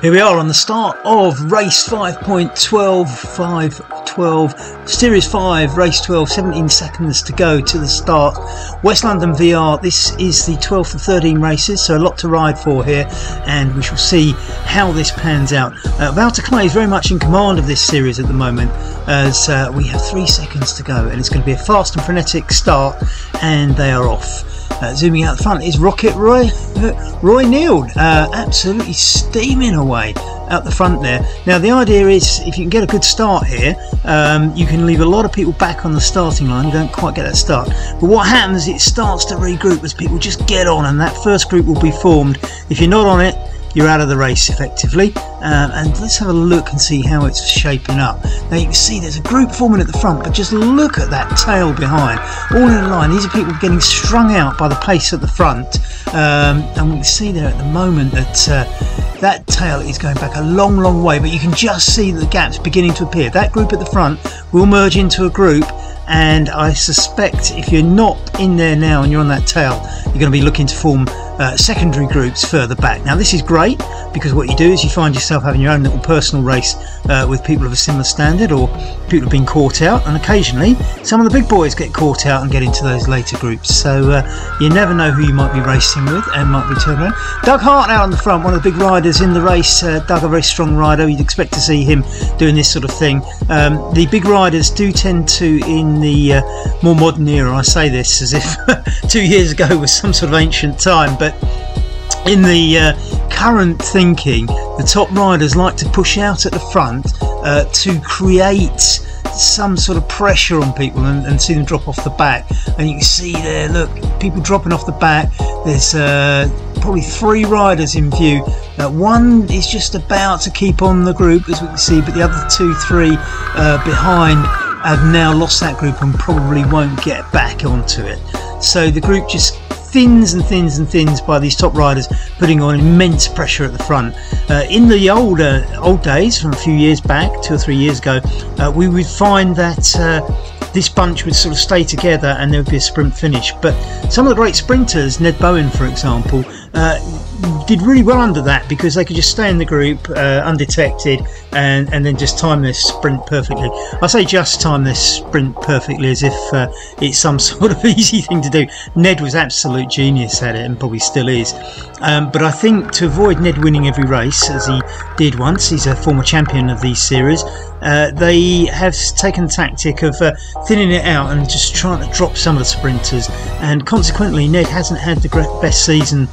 Here we are on the start of race 5.12, Series 5, race 12, 17 seconds to go to the start. West London VR, this is the 12th of 13 races, so a lot to ride for here, and we shall see how this pans out. Wouter Clay is very much in command of this series at the moment, as we have 3 seconds to go, and it's going to be a fast and frenetic start, and they are off. Zooming out the front is Rocket Roy. Roy Neild, absolutely steaming away out the front there. Now the idea is, if you can get a good start here, you can leave a lot of people back on the starting line. You don't quite get that start, but what happens, it starts to regroup as people just get on, and that first group will be formed. If you're not on it, you're out of the race effectively. And let's have a look and see how it's shaping up. Now you can see there's a group forming at the front, but just look at that tail behind, all in a line. These are people getting strung out by the pace at the front, and we can see there at the moment that that tail is going back a long way, but you can just see the gaps beginning to appear. That group at the front will merge into a group, and I suspect if you're not in there now and you're on that tail, you're going to be looking to form secondary groups further back. Now this is great, because what you do is you find yourself having your own little personal race with people of a similar standard, or people have been caught out, and occasionally some of the big boys get caught out and get into those later groups, so you never know who you might be racing with and might be turned around. Doug Hart out on the front, one of the big riders in the race. Doug, a very strong rider, you'd expect to see him doing this sort of thing. The big riders do tend to, in the more modern era, I say this as if 2 years ago was some sort of ancient time, but in the current thinking, the top riders like to push out at the front to create some sort of pressure on people and see them drop off the back. And you can see there, look, people dropping off the back. There's probably 3 riders in view. One is just about to keep on the group, as we can see, but the other 2, 3 behind have now lost that group and probably won't get back onto it. So the group just thins and thins and thins by these top riders putting on immense pressure at the front. In the old days, from a few years back, 2 or 3 years ago, we would find that this bunch would sort of stay together and there would be a sprint finish. But some of the great sprinters, Ned Bowen for example, did really well under that, because they could just stay in the group undetected and then just time their sprint perfectly. I say just time their sprint perfectly as if it's some sort of easy thing to do. Ned was absolute genius at it, and probably still is. But I think to avoid Ned winning every race, as he did once, he's a former champion of these series, they have taken the tactic of thinning it out and just trying to drop some of the sprinters, and consequently Ned hasn't had the best season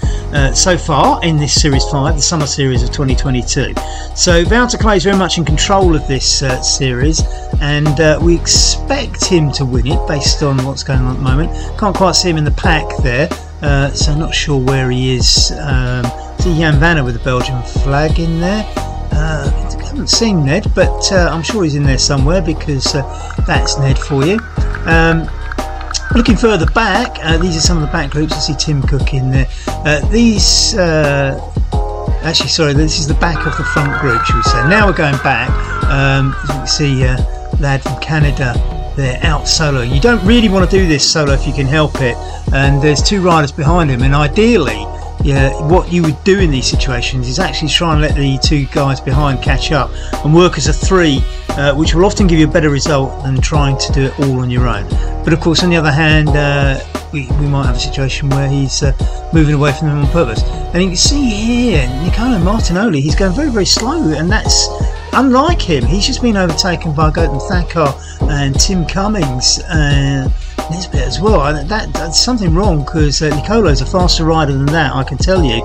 so far in this Series 5, the summer series of 2022. So Wouter Clay is very much in control of this series, and we expect him to win it based on what's going on at the moment. Can't quite see him in the pack there, so I'm not sure where he is. See Jan Vanner with the Belgian flag in there. I haven't seen Ned, but I'm sure he's in there somewhere, because that's Ned for you. Looking further back, these are some of the back groups. I see Tim Cook in there. Actually, sorry, this is the back of the front group, shall we say. Now we're going back. As you can see, lad from Canada, they're out solo. You don't really want to do this solo if you can help it, and there's 2 riders behind him, and ideally, what you would do in these situations is actually try and let the 2 guys behind catch up and work as a 3, which will often give you a better result than trying to do it all on your own. But of course, on the other hand, we might have a situation where he's moving away from them on purpose. And you can see here, Niccolo Martinoli, he's going very slow, and that's unlike him. He's just been overtaken by Gautam Thakkar and Tim Cummings, Nisbet as well. That's something wrong, because Nicolo's a faster rider than that, I can tell you.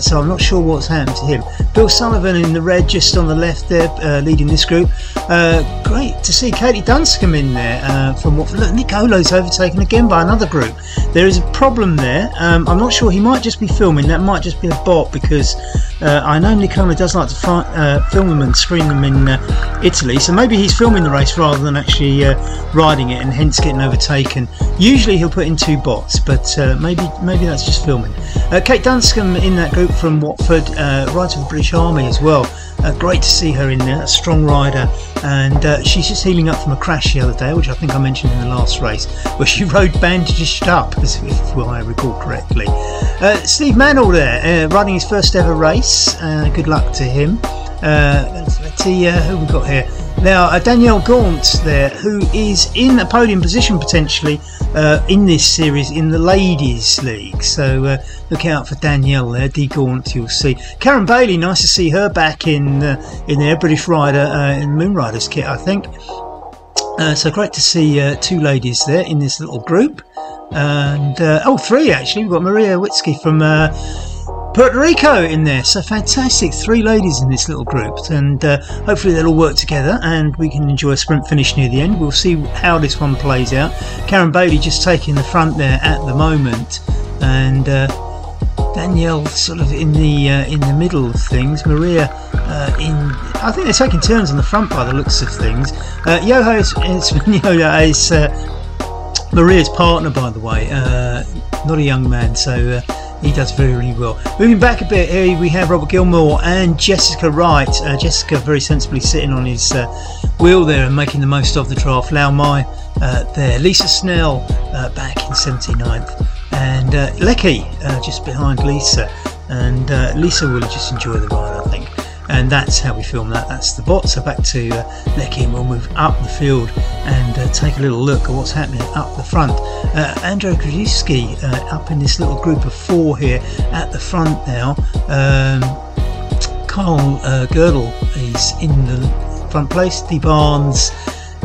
So I'm not sure what's happened to him. Bill Sullivan in the red just on the left there, leading this group. Great to see Katie Dunscombe in there from Watford. Look, Nicolo's overtaken again by another group. There is a problem there. I'm not sure, he might just be filming. That might just be a bot, because I know Niccolo does like to film them and screen them in Italy, so maybe he's filming the race rather than actually riding it, and hence getting overtaken. Usually he'll put in 2 bots, but maybe that's just filming. Kate Dunscombe in that group from Watford, rides with the British Army as well. Great to see her in there, a strong rider, and she's just healing up from a crash the other day, which I think I mentioned in the last race, where she rode bandaged up, if I recall correctly. Steve Mannell there, running his first ever race. Good luck to him. Let's see who we've got here. Now, Danielle Gaunt there, who is in a podium position potentially in this series in the Ladies League. So look out for Danielle there, D Gaunt, you'll see. Karen Bailey, nice to see her back in there, British rider in Moonriders kit, I think. So great to see two ladies there in this little group. And, three actually. We've got Maria Witzke from Puerto Rico in there, so fantastic, three ladies in this little group, and hopefully they'll all work together and we can enjoy a sprint finish near the end. We'll see how this one plays out. Karen Bailey just taking the front there at the moment, and Danielle sort of in the middle of things. Maria I think they're taking turns on the front by the looks of things. Yoho is Maria's partner, by the way, not a young man, so he does very, really well. Moving back a bit, here we have Robert Gilmore and Jessica Wright. Jessica very sensibly sitting on his wheel there and making the most of the draft. Lau Mai there. Lisa Snell back in 79th. And Lecky just behind Lisa. And Lisa will just enjoy the ride, I think. And that's how we film that. That's the bot. So back to Lecky, and we'll move up the field and take a little look at what's happening up the front. Andrzej Krzyzewski up in this little group of four here at the front now. Carl Girdle is in the front place. Dee Barnes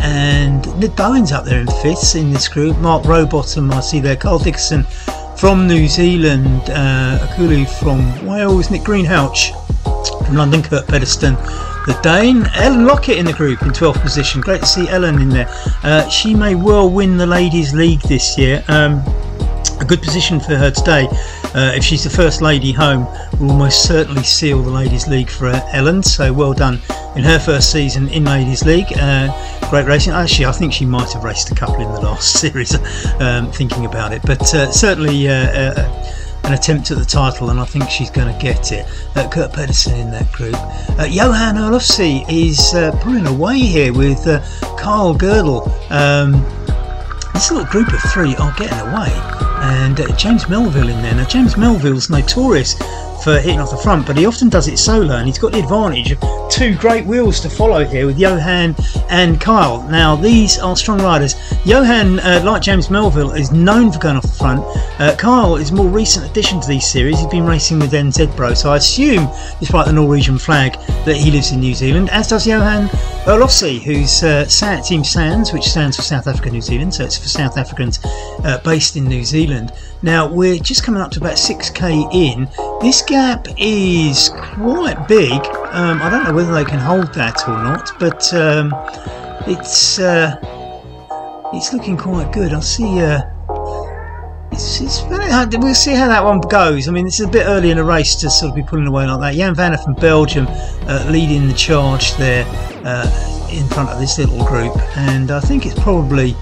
and Ned Bowen's up there in fifth in this group. Mark Rowbottom, I see there. Carl Dickerson from New Zealand. Akulu from Wales. Nick Greenhalgh from London, Kurt Pedersen, the Dane. Ellen Lockett in the group in 12th position. Great to see Ellen in there. She may well win the Ladies League this year. A good position for her today. If she's the first lady home, will almost certainly seal the Ladies League for Ellen. So well done in her first season in Ladies League. Great racing. Actually, I think she might have raced a couple in the last series, thinking about it. But certainly an attempt at the title, and I think she's going to get it. Kurt Pedersen in that group. Johan Olofsson is pulling away here with Carl Girdle. This little group of three are getting away, and James Melville in there. Now James Melville's notorious for hitting off the front, but he often does it solo, and he's got the advantage of two great wheels to follow here with Johan and Kyle. Now these are strong riders. Johan, like James Melville, is known for going off the front. Kyle is a more recent addition to these series. He's been racing with NZ Bro, so I assume, despite the Norwegian flag, that he lives in New Zealand, as does Johan Olofsson, who's Team SANS, which stands for South Africa New Zealand, so it's for South Africans based in New Zealand. Now we're just coming up to about 6k in. This gap is quite big. I don't know whether they can hold that or not, but it's looking quite good. I'll see. We'll see how that one goes. I mean, it's a bit early in the race to sort of be pulling away like that. Jan Vanner from Belgium leading the charge there in front of this little group, and I think it's probably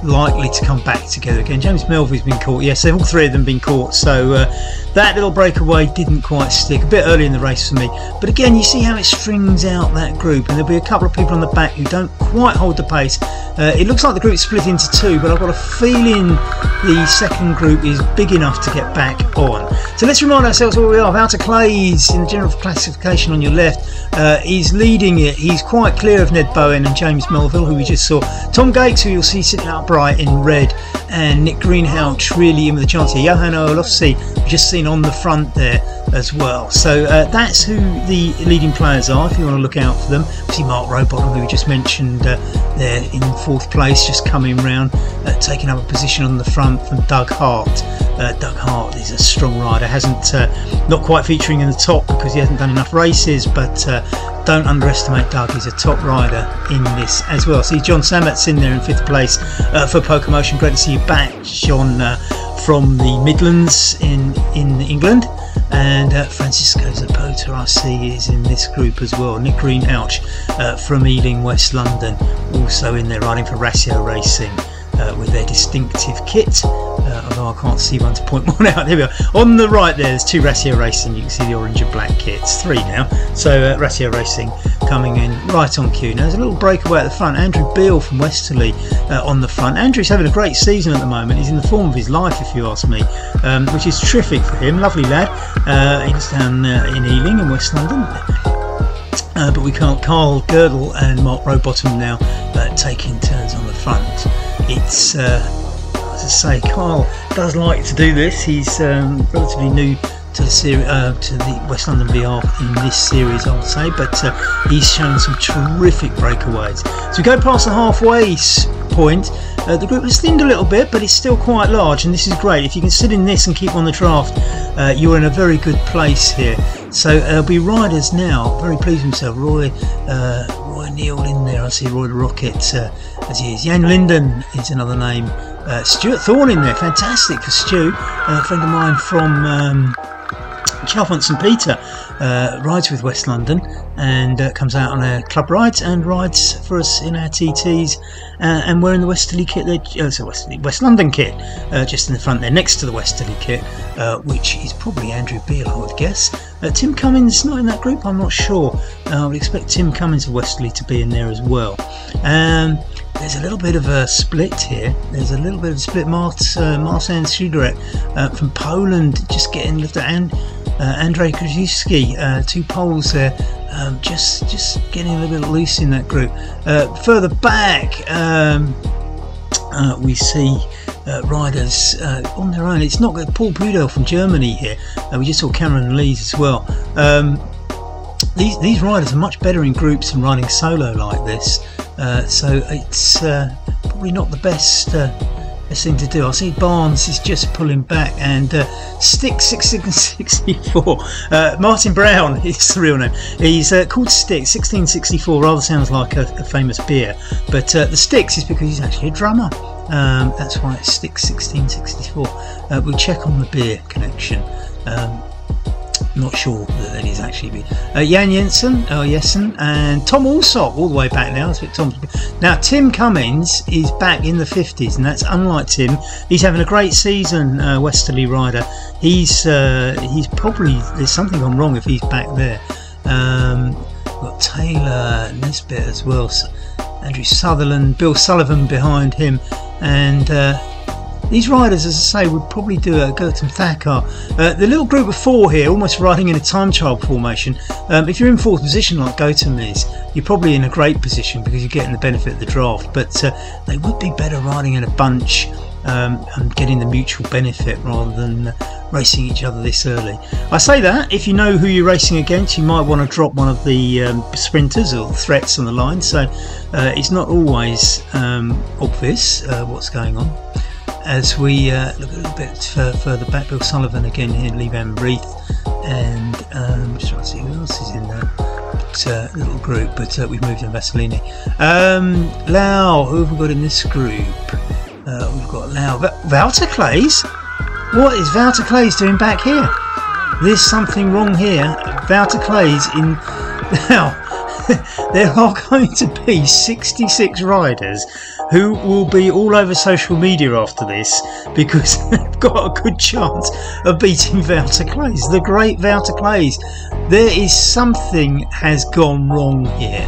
likely to come back together again. James Melville's been caught. Yes, all three of them been caught, so that little breakaway didn't quite stick. A bit early in the race for me, but again, you see how it strings out that group, and there'll be a couple of people on the back who don't quite hold the pace. It looks like the group's split into two, but I've got a feeling the second group is big enough to get back on. So let's remind ourselves where we are. Wouter Clays in the general classification on your left is leading it. He's quite clear of Ned Bowen and James Melville, who we just saw. Tom Gates, who you'll see sitting upright in red, and Nick Greenhalgh really in with a chance here. Johan Olofsson, we've just seen on the front there as well. So that's who the leading players are, if you want to look out for them. We see Mark Rowbottom, who we just mentioned there in fourth place, just coming round, taking up a position on the front from Doug Hart. Doug Hart is a strong rider, hasn't not quite featuring in the top because he hasn't done enough races, but don't underestimate Doug. He's a top rider in this as well. See John Sammett's in there in fifth place for Poker Motion. Great to see you back, John, from the Midlands in England. And Francisco Zapota, I see, is in this group as well. Nick Greenhalgh from Ealing, West London, also in there riding for Ratio Racing. with their distinctive kit. Although I can't see one to point one out. There we are. On the right there's 2 Ratio Racing. You can see the orange and black kits. 3 now. So Ratio Racing coming in right on cue. Now there's a little breakaway at the front. Andrew Beale from Westerly on the front. Andrew's having a great season at the moment. He's in the form of his life, if you ask me, which is terrific for him. Lovely lad. He's down in Ealing in West London. But we can't. Carl Girdle and Mark Rowbottom now taking turns on the front. It's as I say, Carl does like to do this. He's relatively new to the series, to the West London VR in this series, I would say, but he's shown some terrific breakaways. So we go past the halfway point. The group has thinned a little bit, but it's still quite large, and this is great. If you can sit in this and keep on the draft, you're in a very good place here. So there'll be riders now. Very pleased with himself. Roy Neal in there. I see Roy the Rocket as he is. Jan Linden is another name. Stuart Thorne in there. Fantastic for Stu. A friend of mine from Chalfont St Peter rides with West London and comes out on our club rides and rides for us in our TTs, and wearing the Westerly kit there, West London kit, just in the front there next to the Westerly kit, which is probably Andrew Beale, I would guess. Tim Cummins not in that group, I'm not sure. I would expect Tim Cummins of Westerly to be in there as well. There's a little bit of a split here. There's a little bit of a split. Marcin Szuderek from Poland just getting lifted, and Andrzej Krzyzewski, 2 Poles there, just getting a little bit loose in that group. Further back, we see riders on their own. It's not good. Paul Budel from Germany here. We just saw Cameron Lees as well. These riders are much better in groups than riding solo like this. So it's probably not the best thing to do. I see Barnes is just pulling back, and Stick 1664. Martin Brown is the real name. He's called Stick 1664. Rather sounds like a famous beer, but the Sticks is because he's actually a drummer. That's why it's Stick 1664. We'll check on the beer connection. Not sure that is actually me. Jan Jensen, and Tom Alsop all the way back now. Now Tim Cummins is back in the 50s, and that's unlike Tim. He's having a great season, Westerly rider. He's probably, there's something gone wrong if he's back there. We've got Taylor Nesbitt as well, Andrew Sutherland, Bill Sullivan behind him, and these riders, as I say, would probably do a Gerton Thacker. The little group of 4 here, almost riding in a time trial formation. If you're in 4th position like Gotham is, you're probably in a great position because you're getting the benefit of the draft. But they would be better riding in a bunch and getting the mutual benefit rather than racing each other this early. I say that, if you know who you're racing against, you might want to drop one of the sprinters or threats on the line. So it's not always obvious what's going on. As we look a little bit further back, Bill Sullivan again here, Lee Van Reeth, and just trying to see who else is in that little group, but we've moved on Vasilini. Lau, who have we got in this group? We've got Lau. Wouter Clays? What is Wouter Clays doing back here? There's something wrong here. Wouter Clays in... Now, there are going to be 66 riders who will be all over social media after this because they've got a good chance of beating Wouter Clays, the great Wouter Clays. There is something has gone wrong here.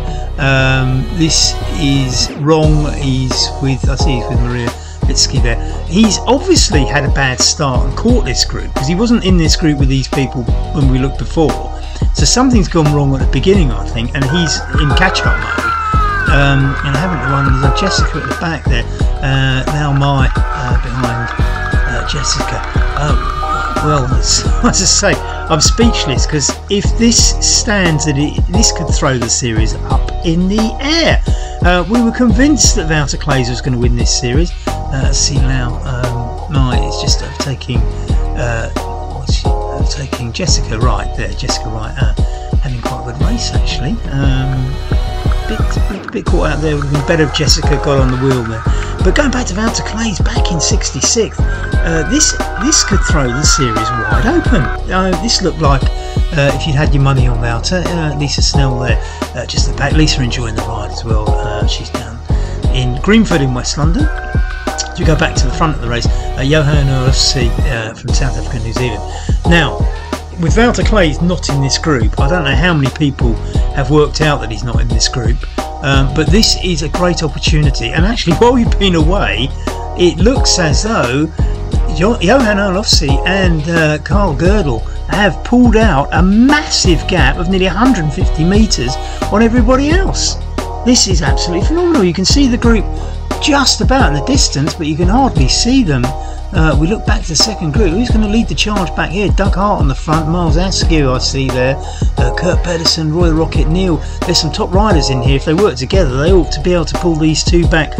This is wrong. He's with, I see he's with Maria Litsky there. He's obviously had a bad start and caught this group because he wasn't in this group with these people when we looked before. So something's gone wrong at the beginning, I think, and he's in catch-up mode. And I haven't run. There's Jessica at the back there. Now behind Jessica. Well, as I say, I'm speechless because if this stands, this could throw the series up in the air. We were convinced that Wouter Clays was going to win this series. See now, Mai is just overtaking. Taking Jessica Wright there. Jessica Wright having quite a good race actually. Bit caught out there. Would have been better if Jessica got on the wheel there. But going back to Wouter Clays back in 66th, this could throw the series wide open. This looked like if you'd had your money on Wouter. Lisa Snell there, just at the back. Lisa enjoying the ride as well. She's down in Greenford in West London. we go back to the front of the race, Johan Olofsson from South Africa and New Zealand. Now, with Wouter Kleijs not in this group, I don't know how many people have worked out that he's not in this group, but this is a great opportunity. And actually, while we've been away, it looks as though Johan Olofsson and Carl Girdle have pulled out a massive gap of nearly 150 metres on everybody else. This is absolutely phenomenal. You can see the group just about in the distance, but you can hardly see them. We look back to the second group. Who's going to lead the charge back here? Doug Hart on the front, Miles Askew I see there, Kurt Pedersen, Roy the Rocket Neal. There's some top riders in here. If they work together, they ought to be able to pull these two back.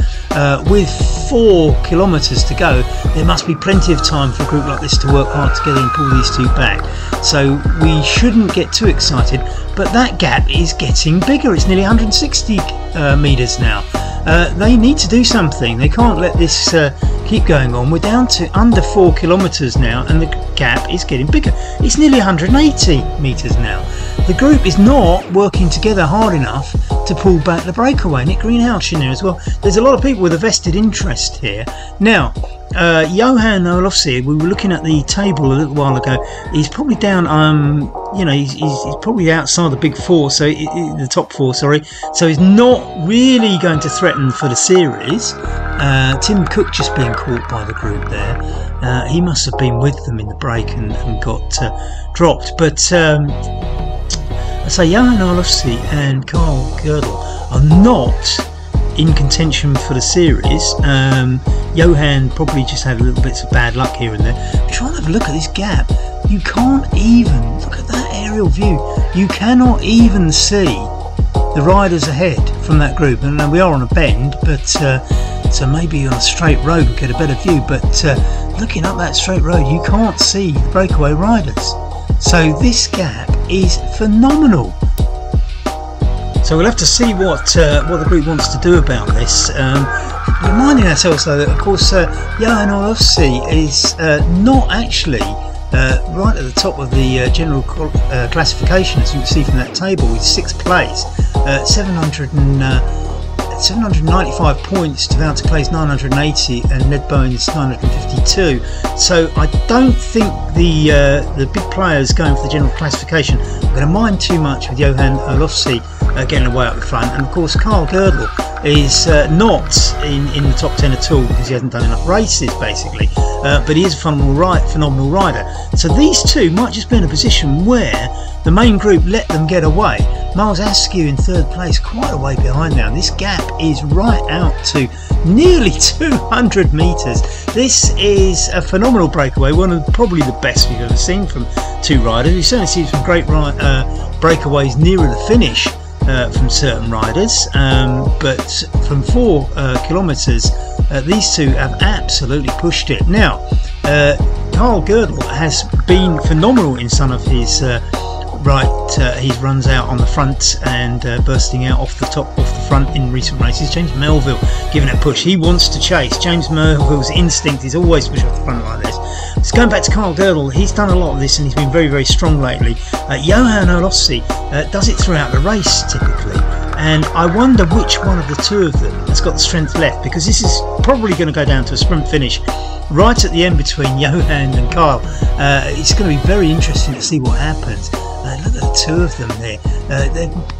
With 4 kilometres to go, there must be plenty of time for a group like this to work hard together and pull these two back. So we shouldn't get too excited, but that gap is getting bigger. It's nearly 160 metres now. They need to do something. They can't let this keep going on. We're down to under 4 kilometres now, and the gap is getting bigger. It's nearly 180 metres now. The group is not working together hard enough to pull back the breakaway. Nick Greenhouse in there as well. There's a lot of people with a vested interest here. Now, Johan Olofsson, we were looking at the table a little while ago. He's probably down, you know, he's probably outside the big four, so the top four, sorry. So he's not really going to threaten for the series. Tim Cook just being caught by the group there. He must have been with them in the break and got dropped. But I say Johan Olofsson and Carl Girdle are not in contention for the series. Johan probably just had a little bits of bad luck here and there. But try and have a look at this gap. You can't even look at that aerial view. You cannot even see the riders ahead from that group. And we are on a bend, but so maybe on a straight road we get a better view. But looking up that straight road, you can't see the breakaway riders. So this gap is phenomenal. So we'll have to see what the group wants to do about this. Reminding ourselves though that of course Johan Olofsson is not actually right at the top of the general classification, as you can see from that table, with 6th place, 795 points to Wouter Kleijs 980 and Ned Bowen's 952. So I don't think the big players going for the general classification are going to mind too much with Johan Olofsson getting away up the front. And of course Carl Girdle is not in the top 10 at all because he hasn't done enough races basically, but he is a phenomenal rider. So these two might just be in a position where the main group let them get away. Miles Askew in 3rd place, quite a way behind now. This gap is right out to nearly 200 metres. This is a phenomenal breakaway, one of probably the best we've ever seen from two riders. We've certainly seen some great breakaways nearer the finish from certain riders, but from 4 kilometres these two have absolutely pushed it. Now Carl Girdle has been phenomenal in some of his he runs out on the front and bursting out off the front in recent races. James Melville giving it a push. He wants to chase. James Melville's instinct is always to push off the front like this. So going back to Carl Girdle, he's done a lot of this and he's been very, very strong lately. Johan Olofsson does it throughout the race typically, and I wonder which one of the two of them has got the strength left, because this is probably going to go down to a sprint finish right at the end between Johan and Carl. It's going to be very interesting to see what happens. Look at the two of them there.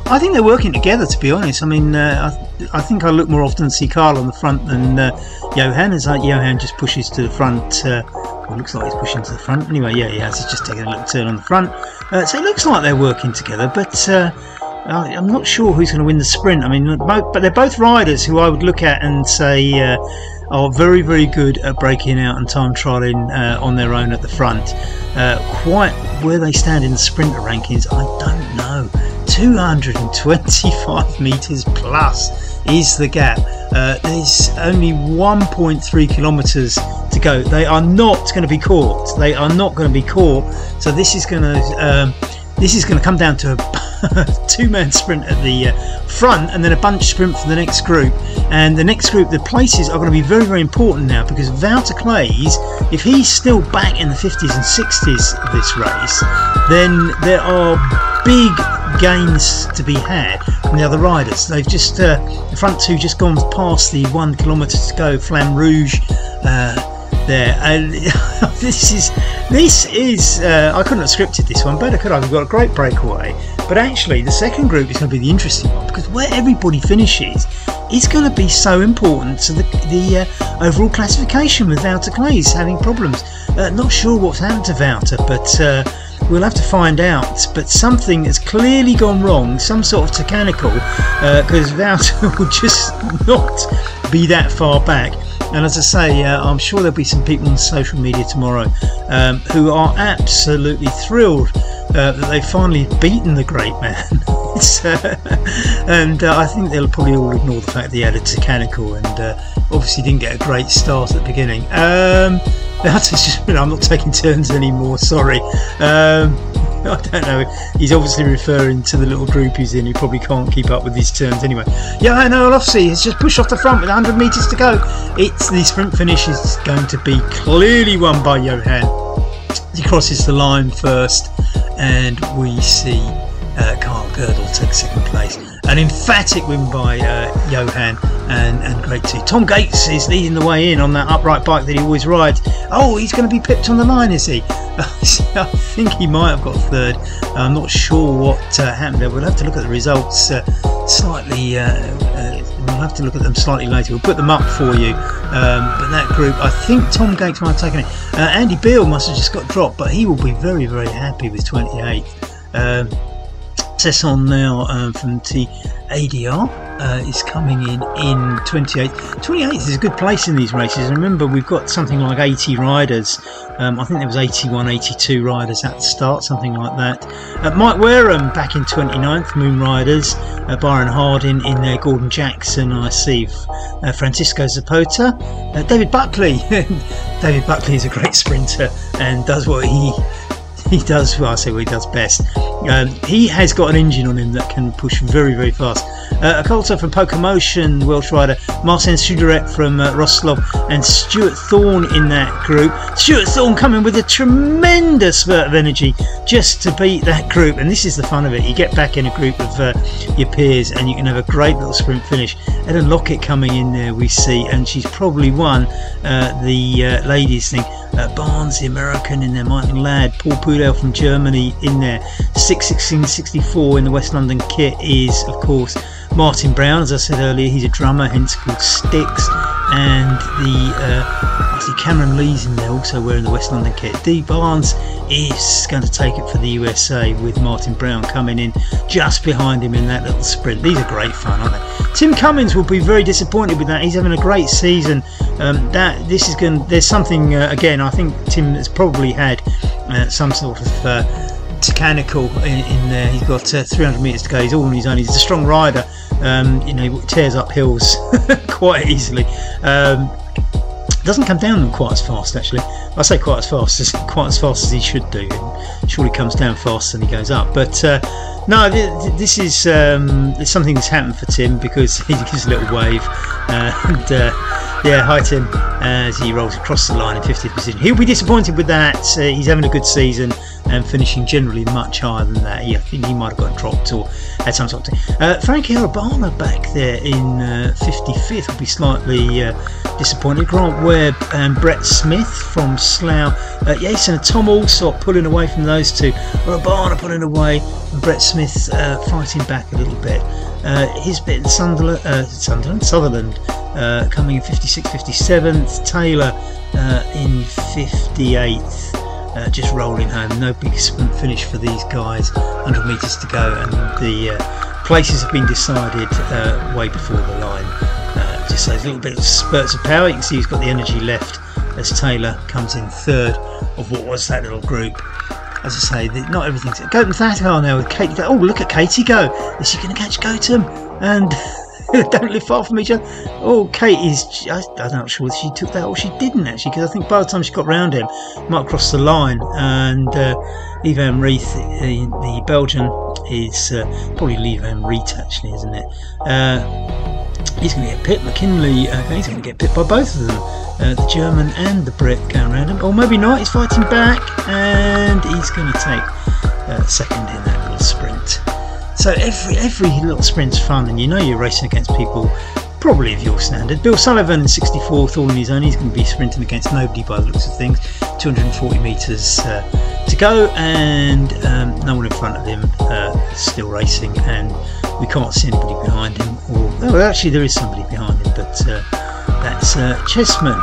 I think they're working together, to be honest. I mean, I think I look more often to see Carl on the front than Johan, as Johan just pushes to the front. Well, it looks like he's pushing to the front. Anyway, yeah, he has. He's just taking a little turn on the front. So it looks like they're working together, but I'm not sure who's going to win the sprint. I mean, but they're both riders who I would look at and say are very, very good at breaking out and time trialling on their own at the front. Quite where they stand in the sprinter rankings, I don't know. 225 metres plus is the gap. There's only 1.3 kilometres to go. They are not going to be caught. They are not going to be caught. So this is going to come down to a two-man sprint at the front, and then a bunch sprint for the next group. And the next group, the places are going to be very, very important now, because Wouter Kleijs, if he's still back in the 50s and 60s of this race, then there are big gains to be had from the other riders. They've just the front two just gone past the 1 kilometre to go Flamme Rouge there, and this is I couldn't have scripted this one better, could I? We've got a great breakaway, but actually the second group is going to be the interesting one, because where everybody finishes is going to be so important to the overall classification, with Wouter Claes having problems. Not sure what's happened to Wouter, but we'll have to find out. But something has clearly gone wrong, some sort of mechanical, because Wouter will just not be that far back. And as I say, I'm sure there'll be some people on social media tomorrow who are absolutely thrilled that they've finally beaten the great man. And I think they'll probably all ignore the fact that he had a mechanical and obviously didn't get a great start at the beginning. That's just, I'm not taking turns anymore, sorry. I don't know, he's obviously referring to the little group he's in, who probably can't keep up with his turns anyway. Yeah, I know, Olofsey has just pushed off the front with 100 metres to go. The sprint finish is going to be clearly won by Johan. He crosses the line first, and we see Carl Girdle take second place. An emphatic win by Johan, and great too. Tom Gates is leading the way in on that upright bike that he always rides. Oh, he's going to be pipped on the line, is he? I think he might have got third. I'm not sure what happened there. We'll have to look at the results slightly. We'll have to look at them slightly later. We'll put them up for you. But that group, I think Tom Gates might have taken it. Andy Beale must have just got dropped, but he will be very, very happy with 28th. Sesson now from TADR is coming in 28th. 28th is a good place in these races. And remember, we've got something like 80 riders. I think there was 81, 82 riders at the start, something like that. Mike Wareham back in 29th, Moon Riders. Byron Hardin in there, Gordon Jackson, I see Francisco Zapota. David Buckley. David Buckley is a great sprinter and does what he does. Well, I say what he does best. He has got an engine on him that can push very, very fast. A Coulter from Pocomotion, Welsh rider. Marcin Suderek from Rostov, and Stuart Thorne in that group. Stuart Thorne coming with a tremendous spurt of energy just to beat that group. And this is the fun of it. You get back in a group of your peers and you can have a great little sprint finish. Ellen Lockett coming in there, we see, and she's probably won the ladies thing. Barnes, the American, in there. Martin Ladd, Paul Pudel from Germany in there. 6:16.64 in the West London kit is, of course, Martin Brown. As I said earlier, he's a drummer, hence called Styx. And I see Cameron Lee's in there, also wearing the West London kit. Dee Barnes is going to take it for the USA, with Martin Brown coming in just behind him in that little sprint. These are great fun, aren't they? Tim Cummins will be very disappointed with that. He's having a great season. There's something again. I think Tim has probably had some sort of mechanical in there. He's got 300 metres to go. He's all on his own. He's a strong rider. He tears up hills quite easily. Doesn't come down them quite as fast, actually. I say quite as fast as he should do. Surely comes down faster than he goes up. But no, this is something that's happened for Tim, because he gives a little wave. Yeah, hi Tim, as he rolls across the line in 50th position. He'll be disappointed with that. He's having a good season and finishing generally much higher than that. I think he might have got dropped or had some sort of thing. Frankie Arabana back there in 55th will be slightly disappointed. Grant Webb and Brett Smith from Slough. Jason and Tom Allsop pulling away from those two. Arabana pulling away, and Brett Smith fighting back a little bit. His bit in Sutherland coming in 56th, 57th. Taylor in 58th. Just rolling home. No big sprint finish for these guys. 100 metres to go, and the places have been decided way before the line. Just those little bit of spurts of power. You can see he's got the energy left as Taylor comes in third of what was that little group. As I say, not everything's... Gotham Thackar now with Katie. Oh, look at Katie go. Is she going to catch Gotham? And don't live far from each other. Oh, Kate is... I'm not sure whether she took that or she didn't, actually, because I think by the time she got round him, might have crossed the line. And Lee Van Riet, the Belgian, is probably Lee Van Riet, actually, isn't it? He's going to get pipped. McKinley, he's going to get pipped by both of them. The German and the Brit going around him. Or maybe not, he's fighting back, and he's going to take second in that little sprint. So every little sprint's fun, and you know you're racing against people probably of your standard. Bill Sullivan in 64th, all on his own. He's going to be sprinting against nobody by the looks of things. 240 metres to go, and no one in front of him still racing, and we can't see anybody behind him. Well, actually there is somebody behind him, but that's Cheeseman,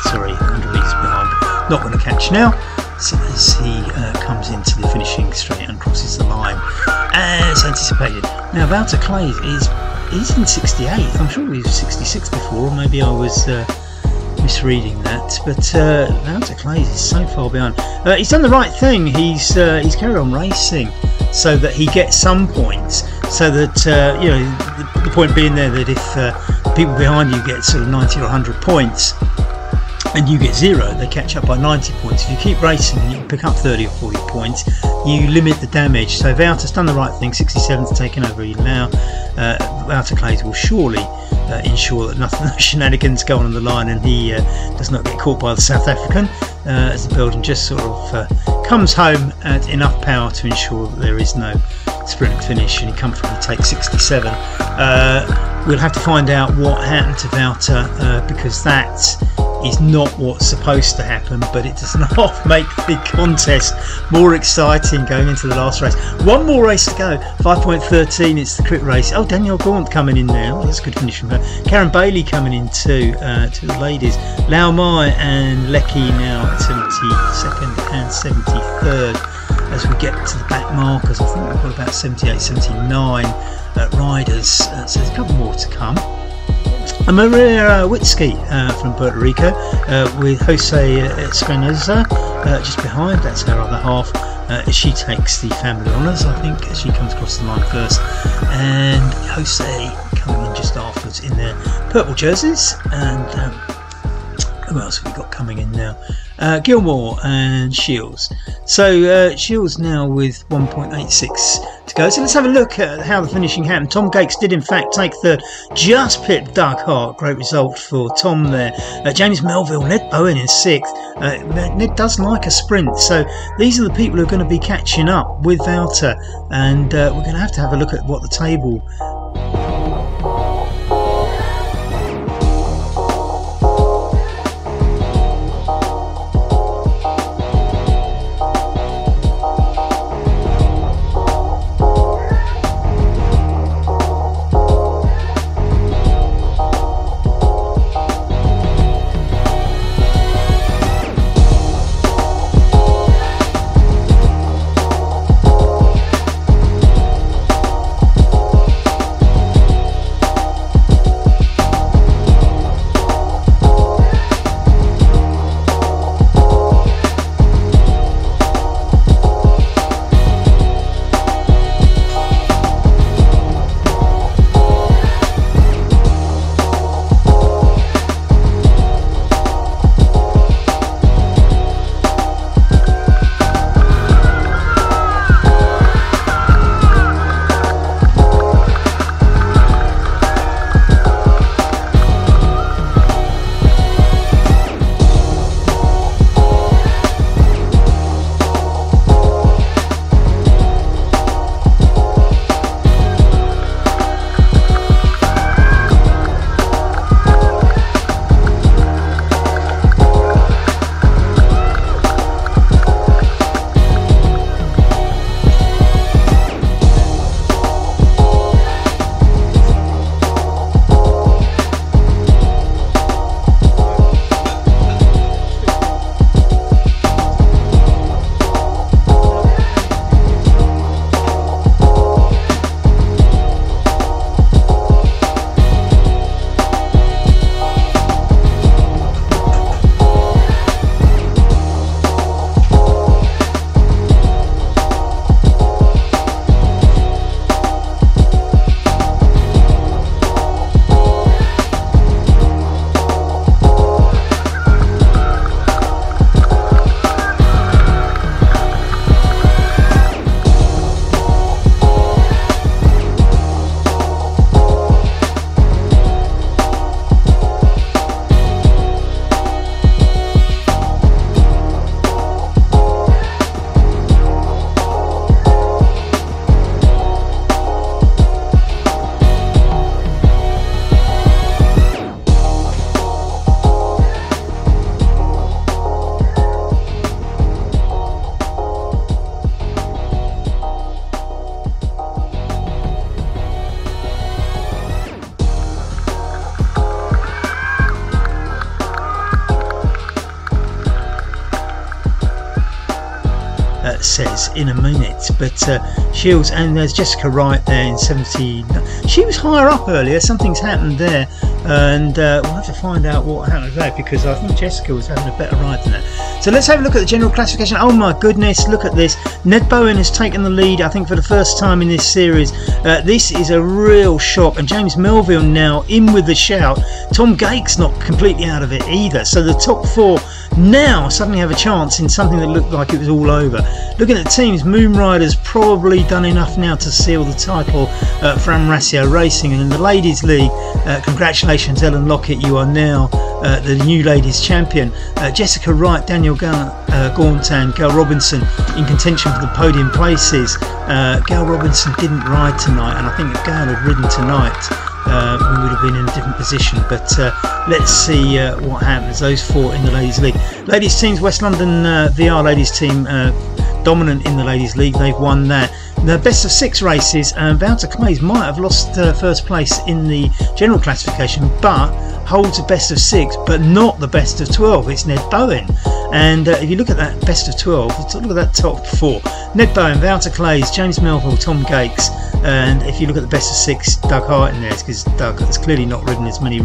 sorry, 100 metres behind. Not going to catch now. So as he comes into the finishing straight and crosses the line as anticipated. Now Wouter Clays is in 68th. I'm sure he was 66 before, or maybe I was misreading that. But Wouter Clays is so far behind. He's done the right thing. He's carried on racing so that he gets some points. So that you know, the point being there that if people behind you get sort of 90 or 100 points, and you get 0, they catch up by 90 points. If you keep racing and you pick up 30 or 40 points, you limit the damage. So Wouter's done the right thing. 67's taken over even now. Wouter Clays will surely ensure that nothing shenanigans go on the line, and he does not get caught by the South African as the Belgian just sort of comes home at enough power to ensure that there is no sprint finish, and he comfortably takes 67. We'll have to find out what happened to Wouter because that is not what's supposed to happen, but it does not make the contest more exciting going into the last race. One more race to go, 5.13, it's the crit race. Oh, Danielle Gaunt coming in now, that's a good finish from her. Karen Bailey coming in too, to the ladies. Lau Mai and Lecky now at 72nd and 73rd as we get to the back markers. I think we've got about 78, 79 riders, so there's a couple more to come. Maria Witsky from Puerto Rico with Jose Espinoza just behind. That's her other half. She takes the family honours, I think, as she comes across the line first, and Jose coming in just afterwards in their purple jerseys. And who else have we got coming in now? Gilmore and Shields. So Shields now with 1.86 to go. So let's have a look at how the finishing happened. Tom Gates did in fact take third, just pipped Doug Hart. Great result for Tom there. James Melville, Ned Bowen in 6th. Ned does like a sprint, so these are the people who are going to be catching up with Wouter, and we're going to have a look at what the table says in a minute. But Shields, and there's Jessica Wright there in 17. She was higher up earlier. Something's happened there, and we'll have to find out what happened there, because I think Jessica was having a better ride than that. So let's have a look at the general classification. Oh my goodness, look at this. Ned Bowen has taken the lead, I think, for the first time in this series. This is a real shock, and James Melville now in with the shout. Tom Gake's not completely out of it either. So the top four now suddenly have a chance in something that looked like it was all over. Looking at the teams, Moonrider's probably done enough now to seal the title for Amracio Racing. And in the Ladies League, congratulations Ellen Lockett, you are now the new ladies champion. Jessica Wright, Daniel Gaunt and Gail Robinson in contention for the podium places. Gail Robinson didn't ride tonight, and I think if Gail had ridden tonight, we would have been in a different position. But let's see what happens. Those four in the Ladies League. Ladies teams, West London VR ladies team dominant in the Ladies League. They've won that. The best of 6 races, Wouter Clays might have lost first place in the general classification, but holds a best of 6, but not the best of 12. It's Ned Bowen. And if you look at that best of 12, look at that top 4. Ned Bowen, Wouter Clays, James Melville, Tom Gates. And if you look at the best of 6, Doug Hart in there, because Doug has clearly not ridden as many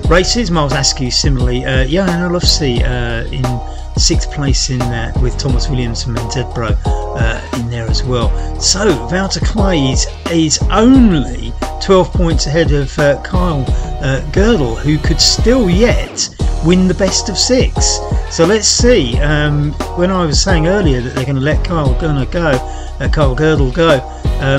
races. Miles Askew similarly. Johan Olofsson in 6th place in that, with Thomas Williamson and Zedbro in there as well. So Wouter Clays is only 12 points ahead of Kyle Girdle, who could still yet win the best of 6. So let's see. When I was saying earlier that they're going to let Kyle Girdle go,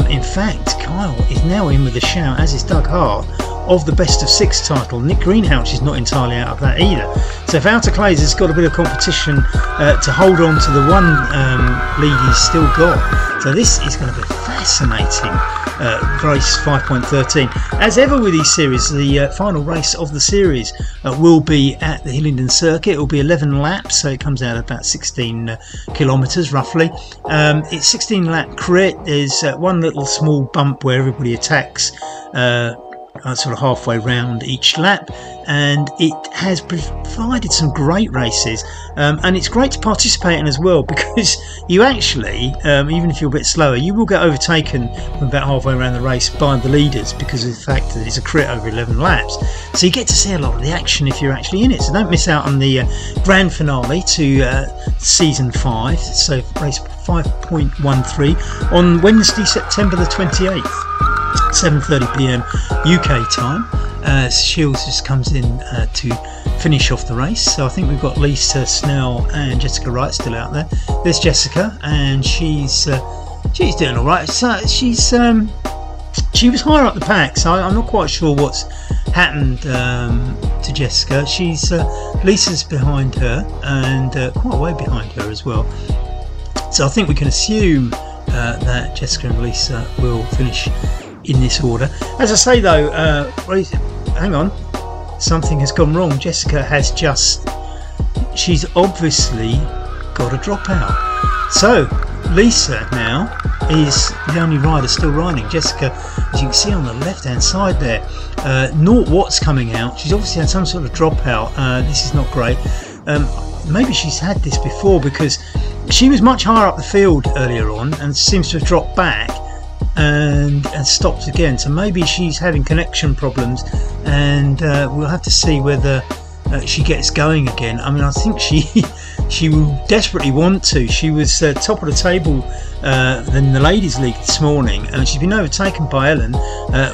in fact Kyle is now in with a shout, as is Doug Hart, of the best of 6 title. Nick Greenhouse is not entirely out of that either. So Wouter Clays has got a bit of competition to hold on to the one lead he's still got. So this is going to be fascinating. Race 5.13. As ever with these series, the final race of the series will be at the Hillingdon Circuit. It will be 11 laps, so it comes out about 16 kilometres roughly. It's 16 lap crit. There's one little small bump where everybody attacks sort of halfway round each lap, and it has provided some great races, and it's great to participate in as well, because you actually, even if you're a bit slower, you will get overtaken from about halfway around the race by the leaders, because of the fact that it's a crit over 11 laps. So you get to see a lot of the action if you're actually in it. So don't miss out on the grand finale to season 5, so race 5.13 on Wednesday, September the 28th. 7:30 PM UK time. Shields just comes in to finish off the race. So I think we've got Lisa Snell and Jessica Wright still out there. There's Jessica, and she's doing all right. So she was higher up the pack, so I'm not quite sure what's happened to Jessica. Lisa's behind her, and quite a way behind her as well. So I think we can assume that Jessica and Lisa will finish in this order. As I say though, hang on, something has gone wrong. Jessica has she's obviously got a dropout. So Lisa now is the only rider still riding. Jessica, as you can see on the left hand side there, Nort Watt's coming out. She's obviously had some sort of dropout. This is not great. Maybe she's had this before, because she was much higher up the field earlier on and seems to have dropped back and stopped again. So maybe she's having connection problems, and we'll have to see whether she gets going again. I mean, I think she will desperately want to. She was top of the table in the Ladies League this morning, and she's been overtaken by Ellen.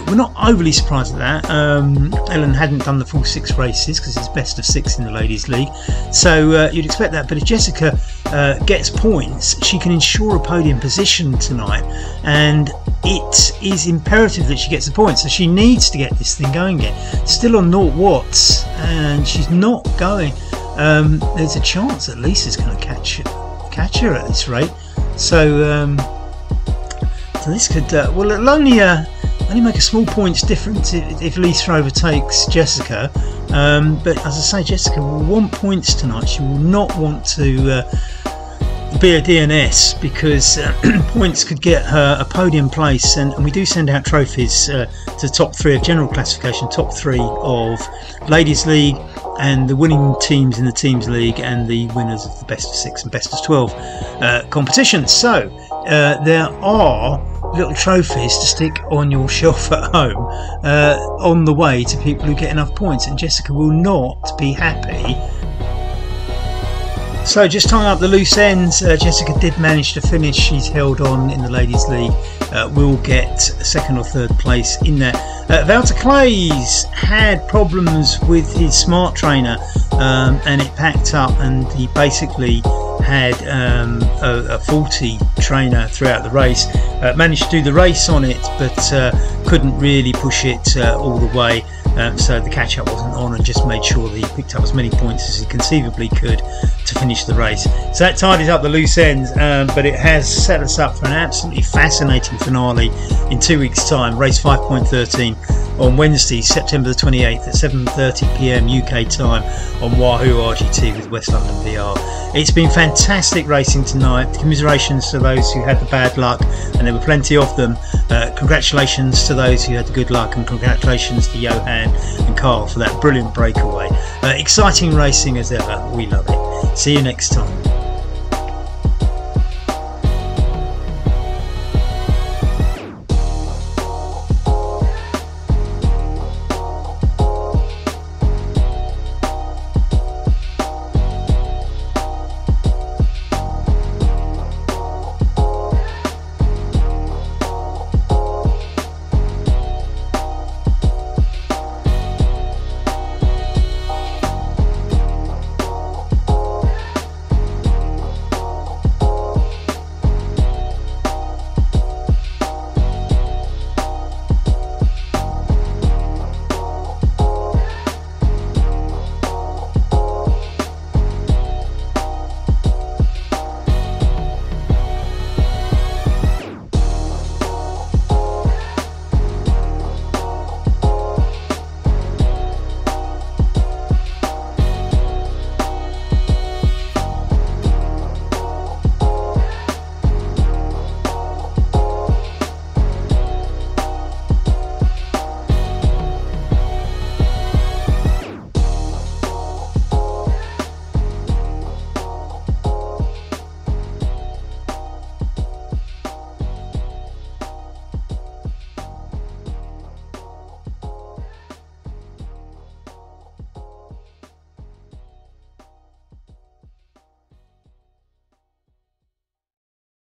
We're not overly surprised at that. Ellen hadn't done the full 6 races because it's best of 6 in the Ladies League, so you'd expect that. But if Jessica gets points, she can ensure a podium position tonight, and it is imperative that she gets the points. So she needs to get this thing going again. Still on 0 watts, and she's not going. There's a chance that Lisa's going to catch her at this rate. So this could well, it'll only make a small points difference if Lisa overtakes Jessica. But as I say, Jessica will want points tonight. She will not want to be a DNS, because points could get her a podium place, and we do send out trophies to top 3 of general classification, top 3 of Ladies League, and the winning teams in the Teams League and the winners of the best of 6 and best of 12 competitions. So there are little trophies to stick on your shelf at home on the way to people who get enough points, and Jessica will not be happy. So just tying up the loose ends, Jessica did manage to finish. She's held on in the Ladies League, will get second or third place in there. Walter Clays had problems with his smart trainer, and it packed up, and he basically had a faulty trainer throughout the race. Managed to do the race on it, but couldn't really push it all the way. So the catch-up wasn't on, and just made sure that he picked up as many points as he conceivably could to finish the race. So that tidies up the loose ends, but it has set us up for an absolutely fascinating finale in 2 weeks' time. Race 5.13 on Wednesday, September the 28th at 7:30 PM UK time on Wahoo RGT with West London VR. It's been fantastic racing tonight. Commiserations to those who had the bad luck, and there were plenty of them. Congratulations to those who had the good luck, and congratulations to Johan and Carl for that brilliant breakaway. Exciting racing as ever. We love it. See you next time.